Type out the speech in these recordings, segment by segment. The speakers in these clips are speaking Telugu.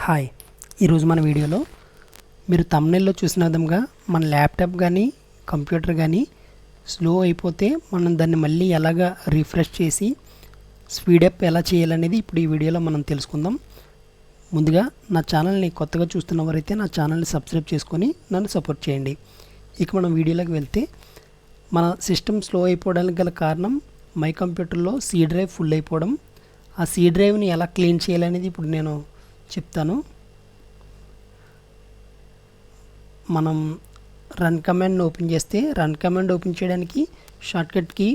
హాయ్, ఈరోజు మన వీడియోలో మీరు థంబ్నెయిల్లో చూసిన విధంగా మన ల్యాప్టాప్ కానీ కంప్యూటర్ కానీ స్లో అయిపోతే మనం దాన్ని మళ్ళీ ఎలాగా రిఫ్రెష్ చేసి స్పీడప్ ఎలా చేయాలనేది ఇప్పుడు ఈ వీడియోలో మనం తెలుసుకుందాం. ముందుగా నా ఛానల్ని కొత్తగా చూస్తున్నవారైతే నా ఛానల్ని సబ్స్క్రైబ్ చేసుకొని నన్ను సపోర్ట్ చేయండి. ఇక మనం వీడియోలోకి వెళ్తే మన సిస్టమ్ స్లో అయిపోవడానికి గల కారణం మై కంప్యూటర్లో సి డ్రైవ్ ఫుల్ అయిపోవడం. ఆ సి డ్రైవ్ని ఎలా క్లీన్ చేయాలనేది ఇప్పుడు నేను చెప్తాను. మనం రన్ కమాండ్ ఓపెన్ చేస్తే రన్ కమాండ్ ఓపెన్ చేయడానికి shortcut key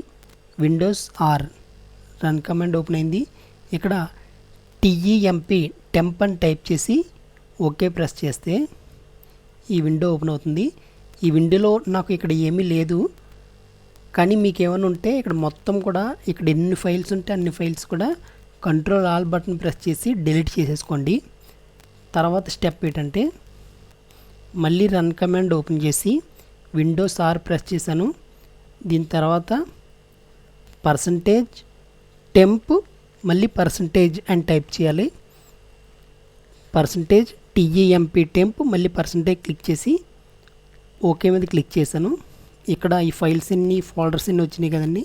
Windows R. Run command open అయింది. ఇక్కడ టెంప్ అని టైప్ చేసి ఓకే ప్రెస్ చేస్తే ఈ విండో ఓపెన్ అవుతుంది. ఈ విండోలో నాకు ఇక్కడ ఏమీ లేదు, కానీ మీకు ఏమైనా ఉంటే ఇక్కడ మొత్తం కూడా ఇక్కడ ఎన్ని ఫైల్స్ ఉంటే అన్ని ఫైల్స్ కూడా కంట్రోల్ ఆల్ బటన్ ప్రెస్ చేసి డిలీట్ చేసేసుకోండి. తర్వాత స్టెప్ ఏంటంటే మళ్ళీ రన్ కమాండ్ ఓపెన్ చేసి విండోస్ ఆర్ ప్రెస్ చేశాను. దీని తర్వాత %టెంప్ మళ్ళీ % అని టైప్ చేయాలి. %టెంప్ మళ్ళీ % క్లిక్ చేసి ఓకే మీద క్లిక్ చేశాను. ఇక్కడ ఈ ఫైల్స్ ఎన్ని ఫోల్డర్స్ ఎన్ని వచ్చినాయి కదండి,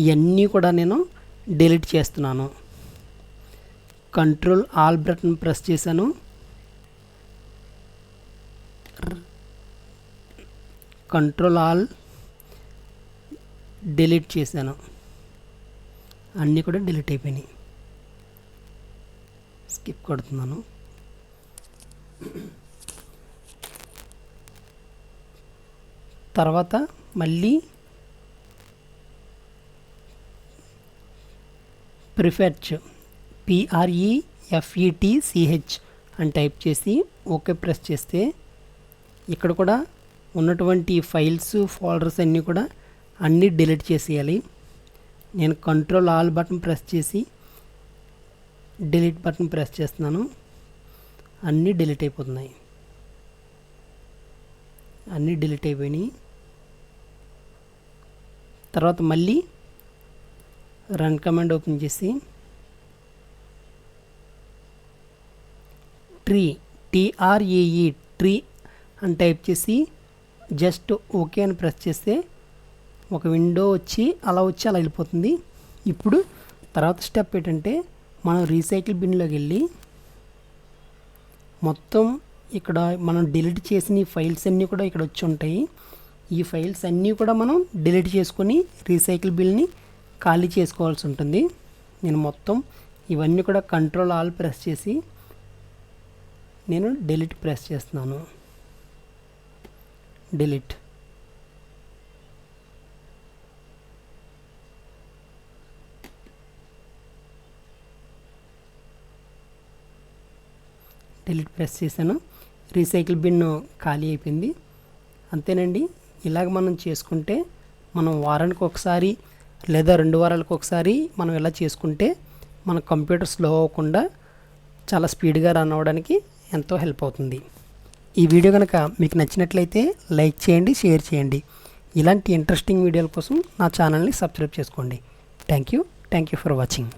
ఇవన్నీ కూడా నేను డిలీట్ చేస్తున్నాను. కంట్రోల్ ఆల్ బటన్ ప్రెస్ చేశాను. కంట్రోల్ ఆల్ డిలీట్ చేశాను. అన్నీ కూడా డిలీట్ అయిపోయినాయి. స్కిప్ కొడుతున్నాను. తర్వాత మళ్ళీ ప్రిఫెచ్ PREFETCH అని టైప్ చేసి ఓకే ప్రెస్ చేస్తే ఇక్కడ కూడా ఉన్నటువంటి ఫైల్స్ ఫోల్డర్స్ అన్నీ కూడా అన్నీ డిలీట్ చేసేయాలి. నేను కంట్రోల్ ఆల్ బటన్ ప్రెస్ చేసి డిలీట్ బటన్ ప్రెస్ చేస్తున్నాను. అన్నీ డిలీట్ అయిపోతున్నాయి. అన్నీ డిలీట్ అయిపోయినాయి. తర్వాత మళ్ళీ రన్ కమాండ్ ఓపెన్ చేసి ట్రీ అని టైప్ చేసి జస్ట్ ఓకే అని ప్రెస్ చేస్తే ఒక విండో వచ్చి అలా వెళ్ళిపోతుంది. ఇప్పుడు తర్వాత స్టెప్ ఏంటంటే మనం రీసైకిల్ బిన్లోకి వెళ్ళి మొత్తం ఇక్కడ మనం డిలీట్ చేసిన ఈ ఫైల్స్ అన్నీ కూడా ఇక్కడ వచ్చి ఉంటాయి. ఈ ఫైల్స్ అన్నీ కూడా మనం డిలీట్ చేసుకొని రీసైకిల్ బిన్ని ఖాళీ చేసుకోవాల్సి ఉంటుంది. నేను మొత్తం ఇవన్నీ కూడా కంట్రోల్ ఆల్ ప్రెస్ చేసి నేను డిలీట్ ప్రెస్ చేస్తున్నాను. డిలీట్ ప్రెస్ చేశాను. రీసైకిల్ బిన్ ఖాళీ అయిపోయింది. అంతేనండి. ఇలాగ మనం చేసుకుంటే మనం వారానికి ఒకసారి లేదా 2 వారాలకు ఒకసారి మనం ఇలా చేసుకుంటే మన కంప్యూటర్ స్లో అవ్వకుండా చాలా స్పీడ్గా రన్ అవ్వడానికి ఎంతో హెల్ప్ అవుతుంది. ఈ వీడియో కనుక మీకు నచ్చినట్లయితే లైక్ చేయండి, షేర్ చేయండి. ఇలాంటి ఇంట్రెస్టింగ్ వీడియోల కోసం నా ఛానల్ని సబ్స్క్రైబ్ చేసుకోండి. Thank you for watching.